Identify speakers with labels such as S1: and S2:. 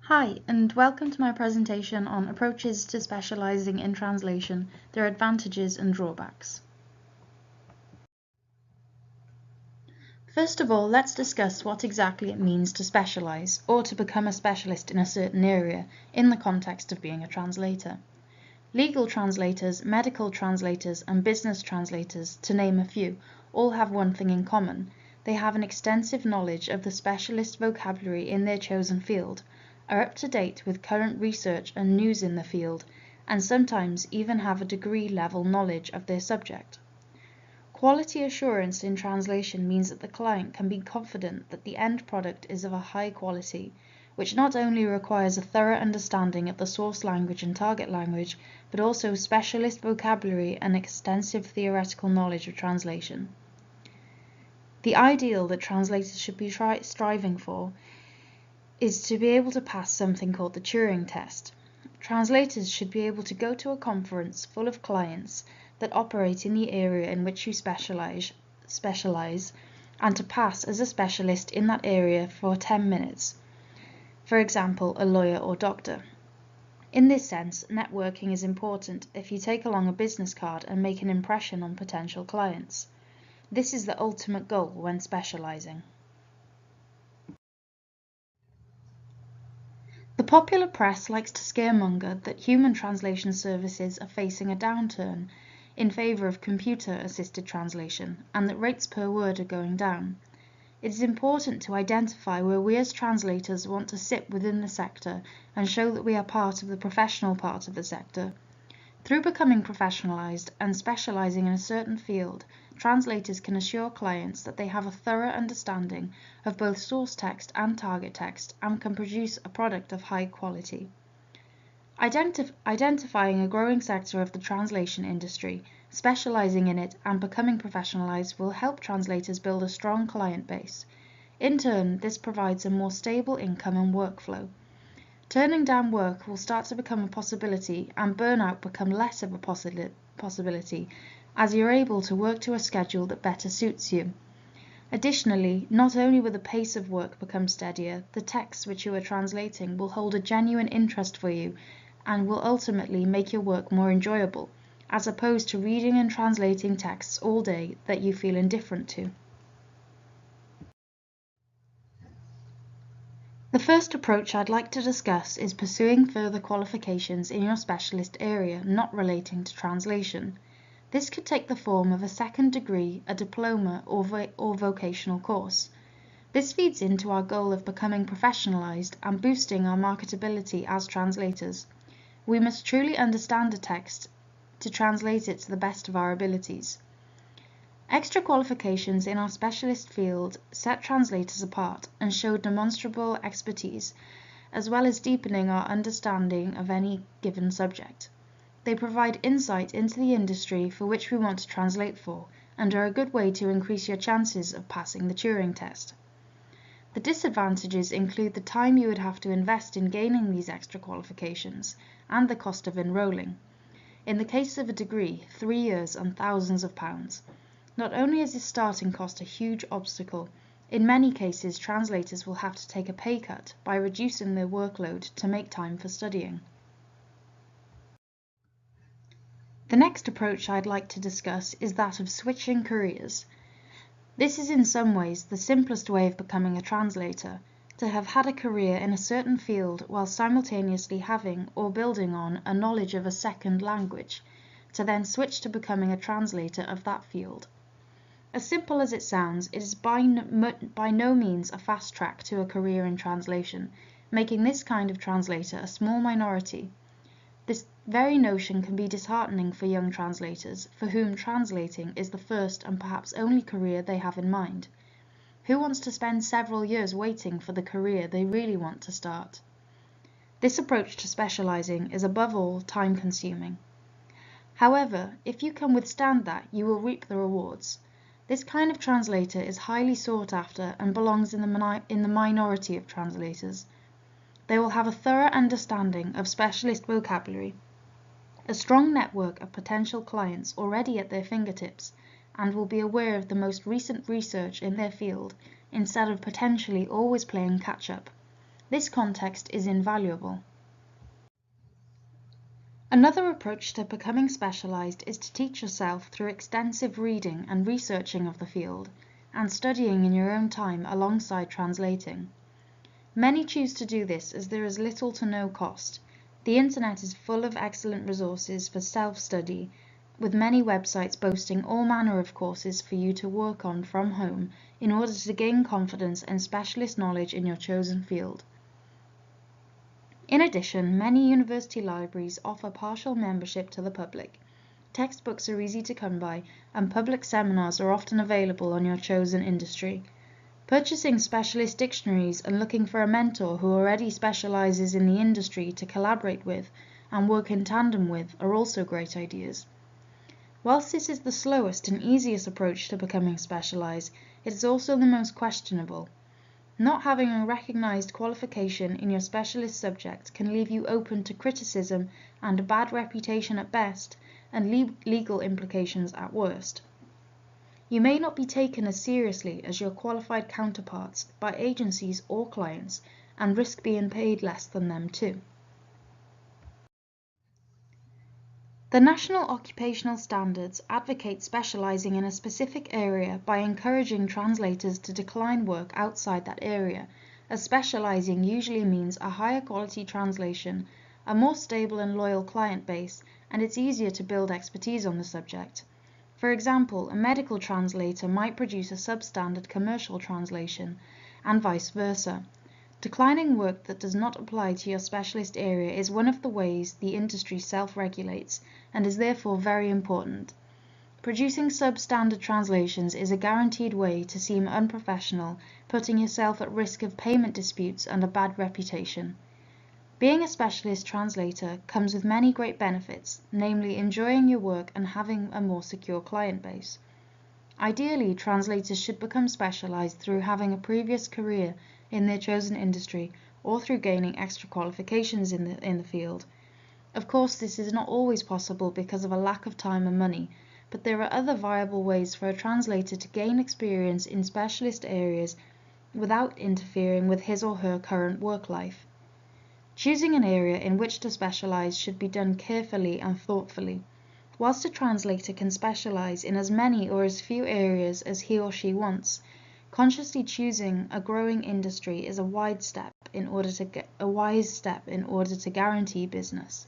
S1: Hi, and welcome to my presentation on approaches to specialising in translation, their advantages and drawbacks. First of all, let's discuss what exactly it means to specialise, or to become a specialist in a certain area, in the context of being a translator. Legal translators, medical translators, and business translators, to name a few, all have one thing in common. They have an extensive knowledge of the specialist vocabulary in their chosen field, are up to date with current research and news in the field, and sometimes even have a degree-level knowledge of their subject. Quality assurance in translation means that the client can be confident that the end product is of a high quality, which not only requires a thorough understanding of the source language and target language, but also specialist vocabulary and extensive theoretical knowledge of translation. The ideal that translators should be striving for is to be able to pass something called the Turing test. Translators should be able to go to a conference full of clients that operate in the area in which you specialize, and to pass as a specialist in that area for 10 minutes. For example, a lawyer or doctor. In this sense, networking is important if you take along a business card and make an impression on potential clients. This is the ultimate goal when specializing. The popular press likes to scaremonger that human translation services are facing a downturn in favor of computer-assisted translation, and that rates per word are going down. It is important to identify where we as translators want to sit within the sector and show that we are part of the professional part of the sector. Through becoming professionalized and specializing in a certain field, translators can assure clients that they have a thorough understanding of both source text and target text and can produce a product of high quality. Identifying a growing sector of the translation industry, specializing in it, and becoming professionalized will help translators build a strong client base. In turn, this provides a more stable income and workflow. Turning down work will start to become a possibility, and burnout become less of a possibility, as you're able to work to a schedule that better suits you. Additionally, not only will the pace of work become steadier, the texts which you are translating will hold a genuine interest for you and will ultimately make your work more enjoyable, as opposed to reading and translating texts all day that you feel indifferent to. The first approach I'd like to discuss is pursuing further qualifications in your specialist area not relating to translation. This could take the form of a second degree, a diploma, or vocational course. This feeds into our goal of becoming professionalized and boosting our marketability as translators. We must truly understand a text to translate it to the best of our abilities. Extra qualifications in our specialist field set translators apart and show demonstrable expertise, as well as deepening our understanding of any given subject. They provide insight into the industry for which we want to translate for, and are a good way to increase your chances of passing the Turing test. The disadvantages include the time you would have to invest in gaining these extra qualifications, and the cost of enrolling. In the case of a degree, 3 years and thousands of pounds. Not only is this starting cost a huge obstacle, in many cases translators will have to take a pay cut by reducing their workload to make time for studying. The next approach I'd like to discuss is that of switching careers. This is in some ways the simplest way of becoming a translator, to have had a career in a certain field while simultaneously having or building on a knowledge of a second language, to then switch to becoming a translator of that field. As simple as it sounds, it is by no means a fast track to a career in translation, making this kind of translator a small minority. This very notion can be disheartening for young translators, for whom translating is the first and perhaps only career they have in mind. Who wants to spend several years waiting for the career they really want to start? This approach to specializing is above all time-consuming. However, if you can withstand that, you will reap the rewards. This kind of translator is highly sought after and belongs in the minority of translators. They will have a thorough understanding of specialist vocabulary, a strong network of potential clients already at their fingertips, and will be aware of the most recent research in their field, instead of potentially always playing catch-up. This context is invaluable. Another approach to becoming specialized is to teach yourself through extensive reading and researching of the field, and studying in your own time alongside translating. Many choose to do this as there is little to no cost. The internet is full of excellent resources for self-study, with many websites boasting all manner of courses for you to work on from home in order to gain confidence and specialist knowledge in your chosen field. In addition, many university libraries offer partial membership to the public. Textbooks are easy to come by, and public seminars are often available on your chosen industry. Purchasing specialist dictionaries and looking for a mentor who already specializes in the industry to collaborate with and work in tandem with are also great ideas. Whilst this is the slowest and easiest approach to becoming specialized, it is also the most questionable. Not having a recognized qualification in your specialist subject can leave you open to criticism and a bad reputation at best, and legal implications at worst. You may not be taken as seriously as your qualified counterparts by agencies or clients, and risk being paid less than them too. The National Occupational Standards advocate specializing in a specific area by encouraging translators to decline work outside that area, as specializing usually means a higher quality translation, a more stable and loyal client base, and it's easier to build expertise on the subject. For example, a medical translator might produce a substandard commercial translation, and vice versa. Declining work that does not apply to your specialist area is one of the ways the industry self-regulates, and is therefore very important. Producing substandard translations is a guaranteed way to seem unprofessional, putting yourself at risk of payment disputes and a bad reputation. Being a specialist translator comes with many great benefits, namely enjoying your work and having a more secure client base. Ideally, translators should become specialized through having a previous career in their chosen industry or through gaining extra qualifications in the field. Of course, this is not always possible because of a lack of time and money, but there are other viable ways for a translator to gain experience in specialist areas without interfering with his or her current work life. Choosing an area in which to specialize should be done carefully and thoughtfully. Whilst a translator can specialize in as many or as few areas as he or she wants, consciously choosing a growing industry is a wise step in order to guarantee business.